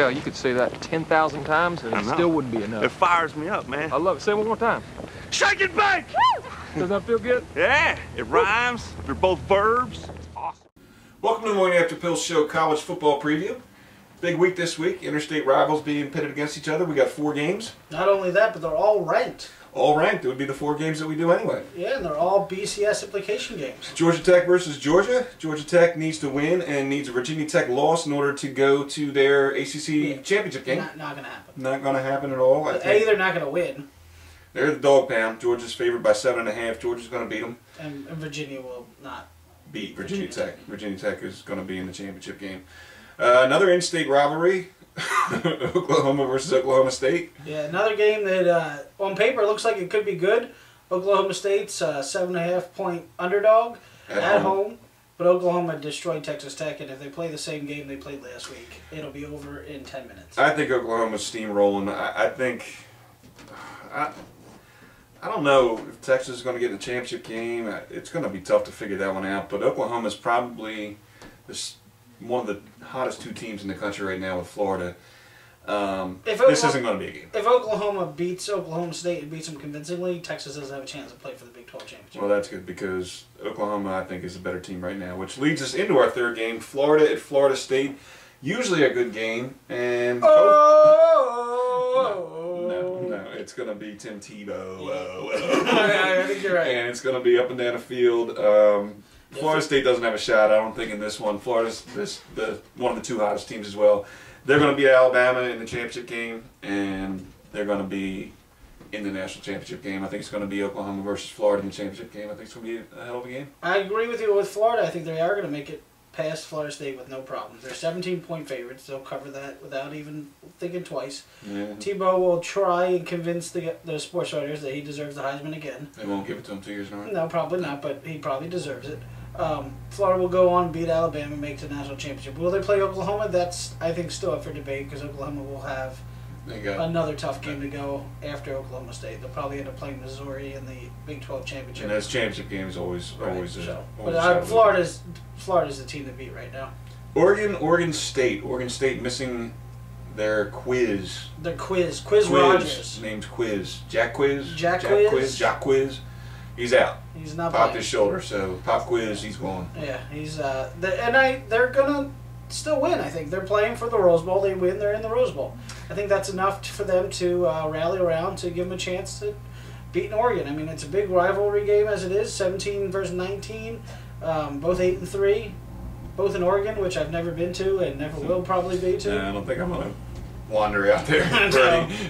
Cal, you could say that 10,000 times and it still wouldn't be enough. It fires me up, man. I love it. Say it one more time. Shake and bake! Does that feel good? Yeah, it rhymes. They're both verbs. Awesome. Welcome to the Morning After Pills Show college football preview. Big week this week. Interstate rivals being pitted against each other. We got 4 games. Not only that, but they're all ranked. All ranked. It would be the 4 games that we do anyway. Yeah, and they're all BCS implication games. Georgia Tech versus Georgia. Georgia Tech needs to win and needs a Virginia Tech loss in order to go to their ACC championship game. Not going to happen. Not going to happen at all. They're not going to win. They're the dog pound. Georgia's favored by 7.5. Georgia's going to beat them. And Virginia will not beat Virginia Tech. Virginia Tech is going to be in the championship game. Another in-state rivalry. Oklahoma versus Oklahoma State. Yeah, another game that on paper looks like it could be good. Oklahoma State's 7.5-point underdog at home. But Oklahoma destroyed Texas Tech, and if they play the same game they played last week, it'll be over in 10 minutes. I think Oklahoma's steamrolling. I don't know if Texas is going to get in the championship game. It's going to be tough to figure that one out. But Oklahoma's probably one of the hottest 2 teams in the country right now with Florida. This isn't going to be a game. If Oklahoma beats Oklahoma State and beats them convincingly, Texas doesn't have a chance to play for the Big 12 championship. Well, that's good because Oklahoma, I think, is a better team right now, which leads us into our 3rd game, Florida at Florida State. Usually a good game, and no, it's going to be Tim Tebow. I think you're right. And it's going to be up and down the field. Florida State doesn't have a shot, I don't think, in this one. Florida's one of the 2 hottest teams as well. They're going to beat Alabama in the championship game, and they're going to be in the national championship game. I think it's going to be Oklahoma versus Florida in the championship game. I think it's going to be a hell of a game. I agree with you with Florida. I think they are going to make it past Florida State with no problem. They're 17-point favorites. They'll cover that without even thinking twice. Yeah. Tebow will try and convince the sports writers that he deserves the Heisman again. They won't give it to him 2 years in a row? No, probably not, but he probably deserves it. Florida will go on, beat Alabama, make the national championship. Will they play Oklahoma? That's, I think, still up for debate because Oklahoma will have another tough game to go after Oklahoma State. They'll probably end up playing Missouri in the Big 12 championship. And those championship games always but Florida's the team to beat right now. Oregon State missing their quiz. Their quiz Rogers. Named Quiz. Jack Quiz. Jack Quiz. He's out. He's not popped playing. His shoulder, so pop quiz, he's gone. Yeah, he's they're gonna still win. I think they're playing for the Rose Bowl. They win, they're in the Rose Bowl. I think that's enough for them to rally around to give them a chance to beat Oregon. I mean, it's a big rivalry game as it is. 17 versus 19, both 8-3, both in Oregon, which I've never been to and never will probably be to. Yeah, I don't think I'm gonna wander out there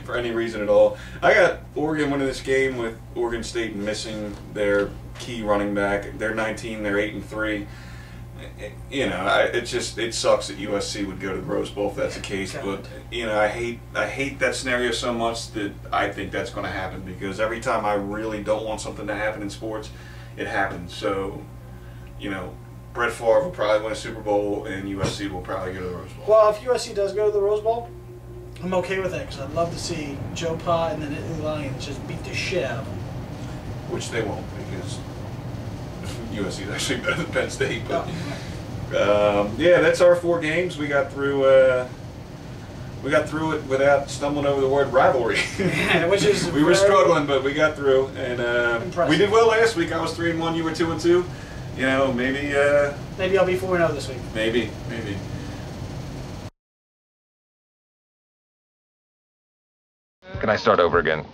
for any reason at all. I got Oregon winning this game with Oregon State missing their key running back. They're 19, they're 8-3. You know, it sucks that USC would go to the Rose Bowl if that's the case. But you know, I hate that scenario so much that I think that's going to happen because every time I really don't want something to happen in sports, it happens. So, you know, Brett Favre will probably win a Super Bowl and USC will probably go to the Rose Bowl. Well, if USC does go to the Rose Bowl, I'm okay with that because I'd love to see Joe Pa and the Nittany Lions just beat the shit out of them. Which they won't because USC is actually better than Penn State. But yeah, that's our 4 games. We got through it without stumbling over the word rivalry. Yeah, which is we were struggling, but we got through, and we did well last week. I was 3-1, you were 2-2. You know, maybe I'll be 4-0 this week. Maybe. Can I start over again?